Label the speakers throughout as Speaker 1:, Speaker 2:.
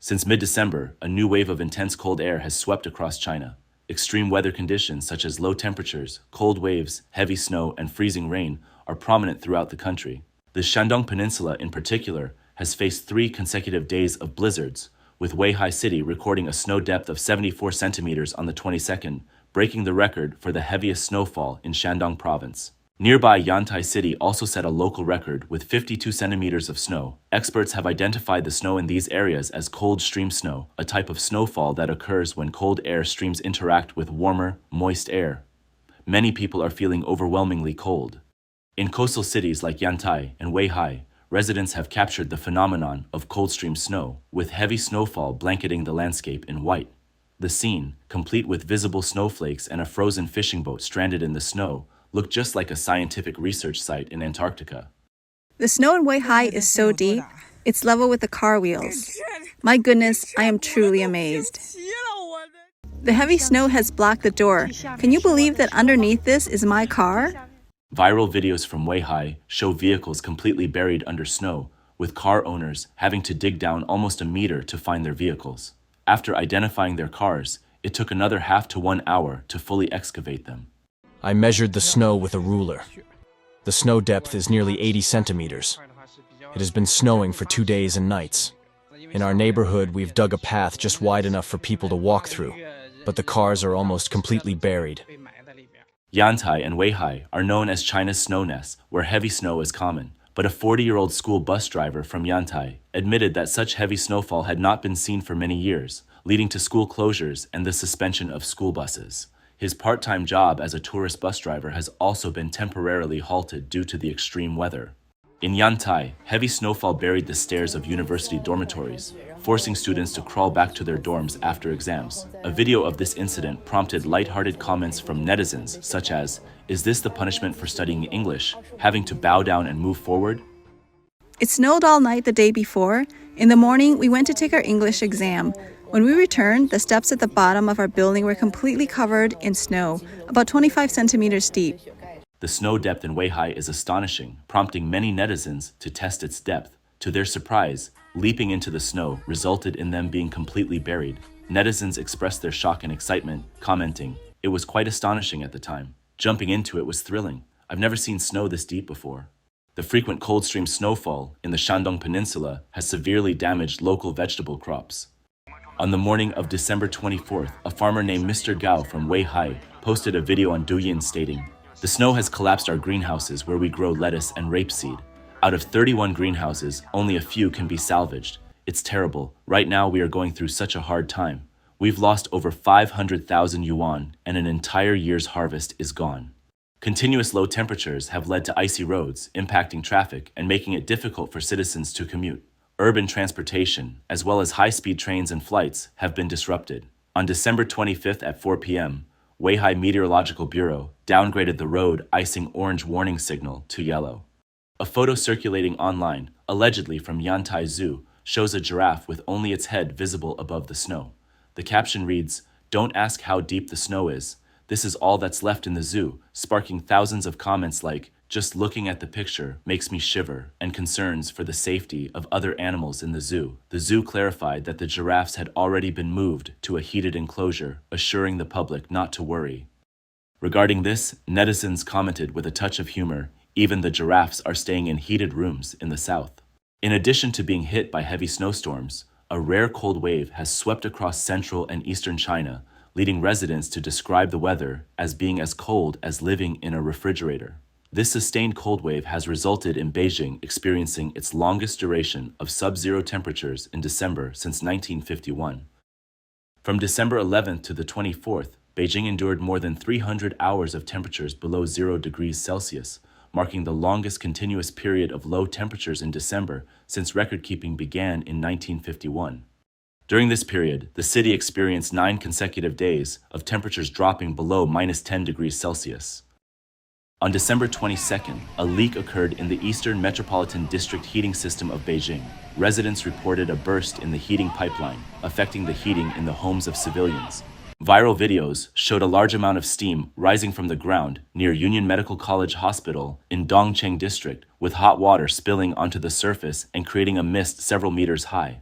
Speaker 1: Since mid-December, a new wave of intense cold air has swept across China. Extreme weather conditions such as low temperatures, cold waves, heavy snow, and freezing rain are prominent throughout the country. The Shandong Peninsula, in particular, has faced 3 consecutive days of blizzards, with Weihai City recording a snow depth of 74 centimeters on the 22nd, breaking the record for the heaviest snowfall in Shandong province. Nearby Yantai City also set a local record with 52 centimeters of snow. Experts have identified the snow in these areas as cold stream snow, a type of snowfall that occurs when cold air streams interact with warmer, moist air. Many people are feeling overwhelmingly cold. In coastal cities like Yantai and Weihai, residents have captured the phenomenon of cold stream snow, with heavy snowfall blanketing the landscape in white. The scene, complete with visible snowflakes and a frozen fishing boat stranded in the snow, looked just like a scientific research site in Antarctica.
Speaker 2: The snow in Weihai is so deep, it's level with the car wheels. My goodness, I am truly amazed. The heavy snow has blocked the door. Can you believe that underneath this is my car?
Speaker 1: Viral videos from Weihai show vehicles completely buried under snow, with car owners having to dig down almost a meter to find their vehicles. After identifying their cars, it took another half to 1 hour to fully excavate them.
Speaker 3: I measured the snow with a ruler. The snow depth is nearly 80 centimeters. It has been snowing for 2 days and nights. In our neighborhood, we've dug a path just wide enough for people to walk through, but the cars are almost completely buried.
Speaker 1: Yantai and Weihai are known as China's snow nests, where heavy snow is common. But a 40-year-old school bus driver from Yantai admitted that such heavy snowfall had not been seen for many years, leading to school closures and the suspension of school buses. His part-time job as a tourist bus driver has also been temporarily halted due to the extreme weather. In Yantai, heavy snowfall buried the stairs of university dormitories, forcing students to crawl back to their dorms after exams. A video of this incident prompted lighthearted comments from netizens such as, "Is this the punishment for studying English, having to bow down and move forward?"
Speaker 2: It snowed all night the day before. In the morning, we went to take our English exam. When we returned, the steps at the bottom of our building were completely covered in snow, about 25 centimeters deep.
Speaker 1: The snow depth in Weihai is astonishing, prompting many netizens to test its depth. To their surprise, leaping into the snow resulted in them being completely buried. Netizens expressed their shock and excitement, commenting, "It was quite astonishing at the time. Jumping into it was thrilling. I've never seen snow this deep before." The frequent cold stream snowfall in the Shandong Peninsula has severely damaged local vegetable crops. On the morning of December 24th, a farmer named Mr. Gao from Weihai posted a video on Douyin stating, "The snow has collapsed our greenhouses where we grow lettuce and rapeseed. Out of 31 greenhouses, only a few can be salvaged. It's terrible. Right now we are going through such a hard time. We've lost over 500,000 yuan and an entire year's harvest is gone." Continuous low temperatures have led to icy roads, impacting traffic and making it difficult for citizens to commute. Urban transportation, as well as high-speed trains and flights, have been disrupted. On December 25th at 4 p.m., Weihai Meteorological Bureau downgraded the road icing orange warning signal to yellow. A photo circulating online, allegedly from Yantai Zoo, shows a giraffe with only its head visible above the snow. The caption reads, "Don't ask how deep the snow is. This is all that's left in the zoo," sparking thousands of comments like, "Just looking at the picture makes me shiver," and concerns for the safety of other animals in the zoo. The zoo clarified that the giraffes had already been moved to a heated enclosure, assuring the public not to worry. Regarding this, netizens commented with a touch of humor, "Even the giraffes are staying in heated rooms in the south." In addition to being hit by heavy snowstorms, a rare cold wave has swept across central and eastern China, leading residents to describe the weather as being as cold as living in a refrigerator. This sustained cold wave has resulted in Beijing experiencing its longest duration of sub-zero temperatures in December since 1951. From December 11th to the 24th, Beijing endured more than 300 hours of temperatures below 0 degrees Celsius, marking the longest continuous period of low temperatures in December since record-keeping began in 1951. During this period, the city experienced 9 consecutive days of temperatures dropping below -10 degrees Celsius. On December 22nd, a leak occurred in the Eastern Metropolitan District heating system of Beijing. Residents reported a burst in the heating pipeline, affecting the heating in the homes of civilians. Viral videos showed a large amount of steam rising from the ground near Union Medical College Hospital in Dongcheng District, with hot water spilling onto the surface and creating a mist several meters high.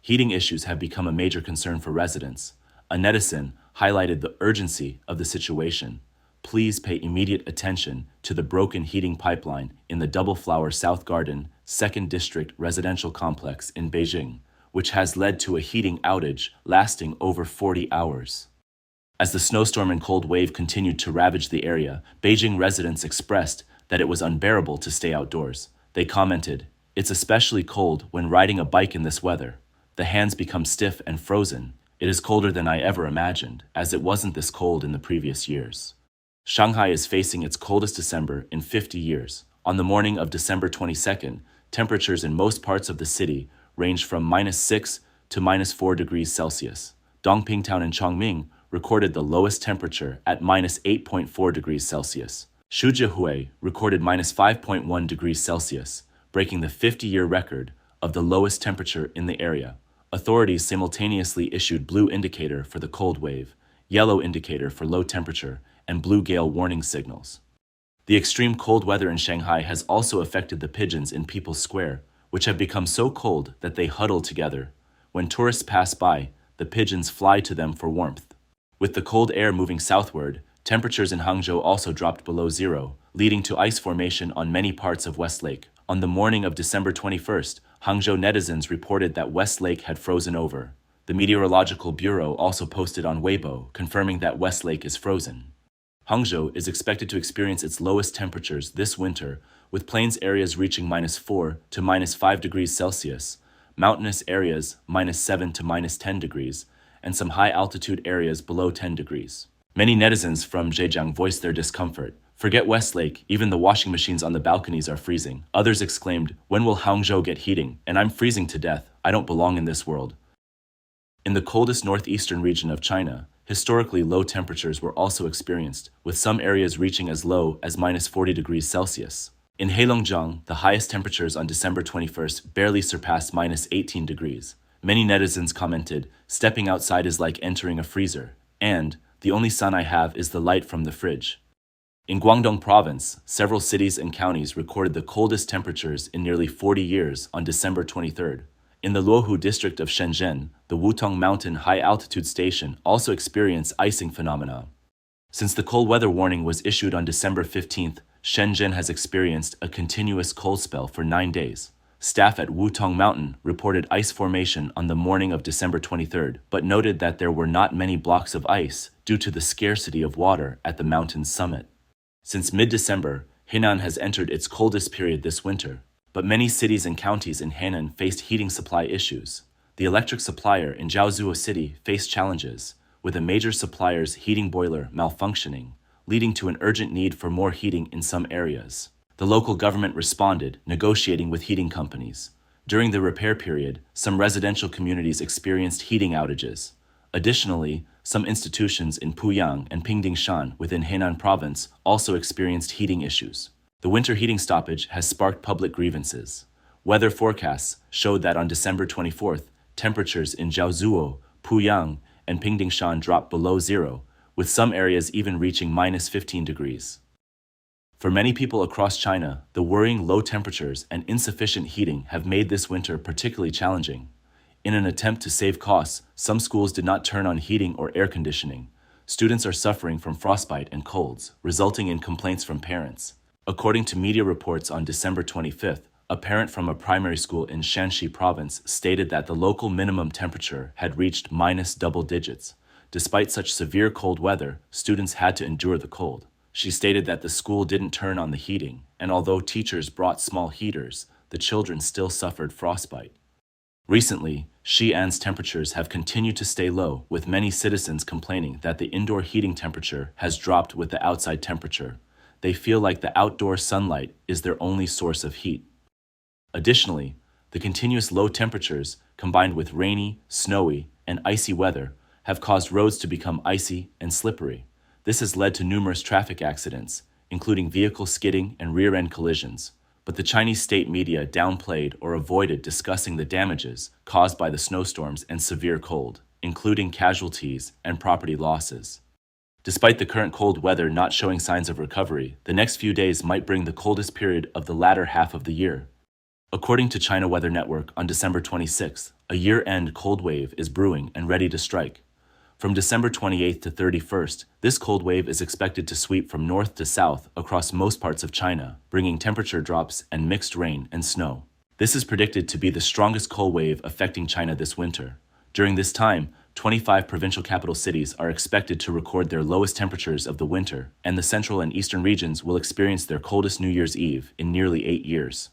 Speaker 1: Heating issues have become a major concern for residents. A netizen highlighted the urgency of the situation. Please pay immediate attention to the broken heating pipeline in the Double Flower South Garden 2nd District residential complex in Beijing, which has led to a heating outage lasting over 40 hours. As the snowstorm and cold wave continued to ravage the area, Beijing residents expressed that it was unbearable to stay outdoors. They commented, "It's especially cold when riding a bike in this weather. The hands become stiff and frozen. It is colder than I ever imagined, as it wasn't this cold in the previous years." Shanghai is facing its coldest December in 50 years. On the morning of December 22nd, temperatures in most parts of the city ranged from -6 to -4 degrees Celsius. Dongping Town and Chongming recorded the lowest temperature at -8.4 degrees Celsius. Shujiahui recorded -5.1 degrees Celsius, breaking the 50-year record of the lowest temperature in the area. Authorities simultaneously issued blue indicator for the cold wave, yellow indicator for low temperature, and blue gale warning signals. The extreme cold weather in Shanghai has also affected the pigeons in People's Square, which have become so cold that they huddle together. When tourists pass by, the pigeons fly to them for warmth. With the cold air moving southward, temperatures in Hangzhou also dropped below zero, leading to ice formation on many parts of West Lake. On the morning of December 21st, Hangzhou netizens reported that West Lake had frozen over. The Meteorological Bureau also posted on Weibo, confirming that West Lake is frozen. Hangzhou is expected to experience its lowest temperatures this winter, with plains areas reaching -4 to -5 degrees Celsius, mountainous areas -7 to -10 degrees, and some high-altitude areas below 10 degrees. Many netizens from Zhejiang voiced their discomfort. "Forget Westlake, even the washing machines on the balconies are freezing." Others exclaimed, "When will Hangzhou get heating? And I'm freezing to death. I don't belong in this world." In the coldest northeastern region of China, historically low temperatures were also experienced, with some areas reaching as low as -40 degrees Celsius. In Heilongjiang, the highest temperatures on December 21st barely surpassed -18 degrees. Many netizens commented, "Stepping outside is like entering a freezer," and "The only sun I have is the light from the fridge." In Guangdong province, several cities and counties recorded the coldest temperatures in nearly 40 years on December 23rd. In the Luohu district of Shenzhen, the Wutong Mountain high-altitude station also experienced icing phenomena. Since the cold weather warning was issued on December 15th, Shenzhen has experienced a continuous cold spell for 9 days. Staff at Wutong Mountain reported ice formation on the morning of December 23rd, but noted that there were not many blocks of ice due to the scarcity of water at the mountain's summit. Since mid-December, Henan has entered its coldest period this winter, but many cities and counties in Henan faced heating supply issues. The electric supplier in Jiaozuo City faced challenges, with a major supplier's heating boiler malfunctioning, leading to an urgent need for more heating in some areas. The local government responded, negotiating with heating companies. During the repair period, some residential communities experienced heating outages. Additionally, some institutions in Puyang and Pingdingshan within Henan province also experienced heating issues. The winter heating stoppage has sparked public grievances. Weather forecasts showed that on December 24th, temperatures in Jiaozuo, Puyang, and Pingdingshan dropped below zero, with some areas even reaching -15 degrees. For many people across China, the worrying low temperatures and insufficient heating have made this winter particularly challenging. In an attempt to save costs, some schools did not turn on heating or air conditioning. Students are suffering from frostbite and colds, resulting in complaints from parents. According to media reports on December 25th, a parent from a primary school in Shanxi province stated that the local minimum temperature had reached -double digits. Despite such severe cold weather, students had to endure the cold. She stated that the school didn't turn on the heating, and although teachers brought small heaters, the children still suffered frostbite. Recently, Xi'an's temperatures have continued to stay low, with many citizens complaining that the indoor heating temperature has dropped with the outside temperature. They feel like the outdoor sunlight is their only source of heat. Additionally, the continuous low temperatures, combined with rainy, snowy, and icy weather, have caused roads to become icy and slippery. This has led to numerous traffic accidents, including vehicle skidding and rear-end collisions. But the Chinese state media downplayed or avoided discussing the damages caused by the snowstorms and severe cold, including casualties and property losses. Despite the current cold weather not showing signs of recovery, the next few days might bring the coldest period of the latter half of the year. According to China Weather Network on December 26th, a year-end cold wave is brewing and ready to strike. From December 28th to 31st, this cold wave is expected to sweep from north to south across most parts of China, bringing temperature drops and mixed rain and snow. This is predicted to be the strongest cold wave affecting China this winter. During this time, 25 provincial capital cities are expected to record their lowest temperatures of the winter, and the central and eastern regions will experience their coldest New Year's Eve in nearly 8 years.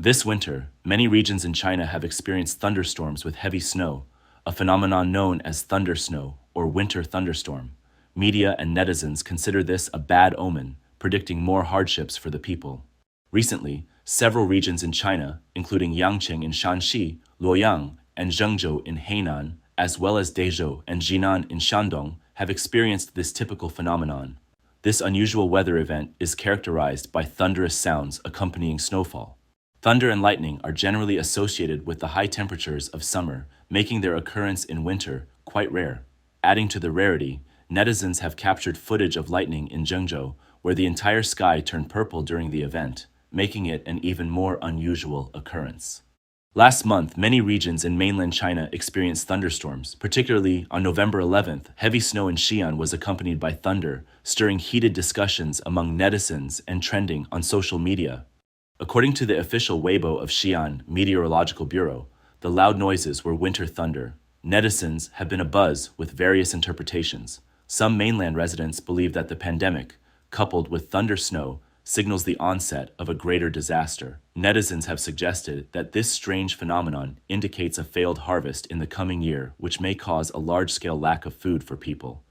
Speaker 1: This winter, many regions in China have experienced thunderstorms with heavy snow, a phenomenon known as thunder snow or winter thunderstorm. Media and netizens consider this a bad omen, predicting more hardships for the people. Recently, several regions in China, including Yangqing in Shanxi, Luoyang, and Zhengzhou in Hainan, as well as Dezhou and Jinan in Shandong, have experienced this typical phenomenon. This unusual weather event is characterized by thunderous sounds accompanying snowfall. Thunder and lightning are generally associated with the high temperatures of summer, making their occurrence in winter quite rare. Adding to the rarity, netizens have captured footage of lightning in Zhengzhou, where the entire sky turned purple during the event, making it an even more unusual occurrence. Last month, many regions in mainland China experienced thunderstorms. Particularly on November 11th, heavy snow in Xi'an was accompanied by thunder, stirring heated discussions among netizens and trending on social media. According to the official Weibo of Xi'an Meteorological Bureau, the loud noises were winter thunder. Netizens have been abuzz with various interpretations. Some mainland residents believe that the pandemic, coupled with thunder snow, signals the onset of a greater disaster. Netizens have suggested that this strange phenomenon indicates a failed harvest in the coming year, which may cause a large-scale lack of food for people.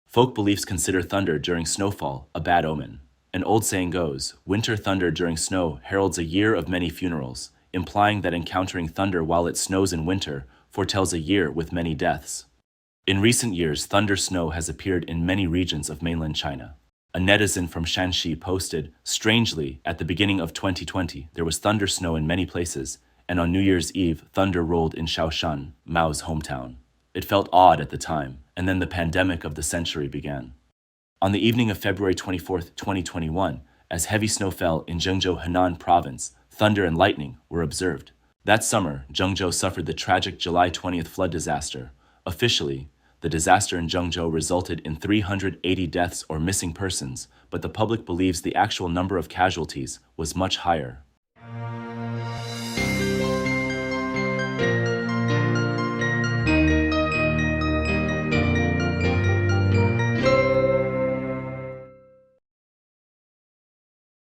Speaker 1: Folk beliefs consider thunder during snowfall a bad omen. An old saying goes, winter thunder during snow heralds a year of many funerals, implying that encountering thunder while it snows in winter foretells a year with many deaths. In recent years, thunder snow has appeared in many regions of mainland China. A netizen from Shanxi posted, "Strangely, at the beginning of 2020, there was thunder snow in many places, and on New Year's Eve, thunder rolled in Shaoshan, Mao's hometown. It felt odd at the time, and then the pandemic of the century began." On the evening of February 24, 2021, as heavy snow fell in Zhengzhou, Henan province, thunder and lightning were observed. That summer, Zhengzhou suffered the tragic July 20th flood disaster. Officially, the disaster in Zhengzhou resulted in 380 deaths or missing persons, but the public believes the actual number of casualties was much higher.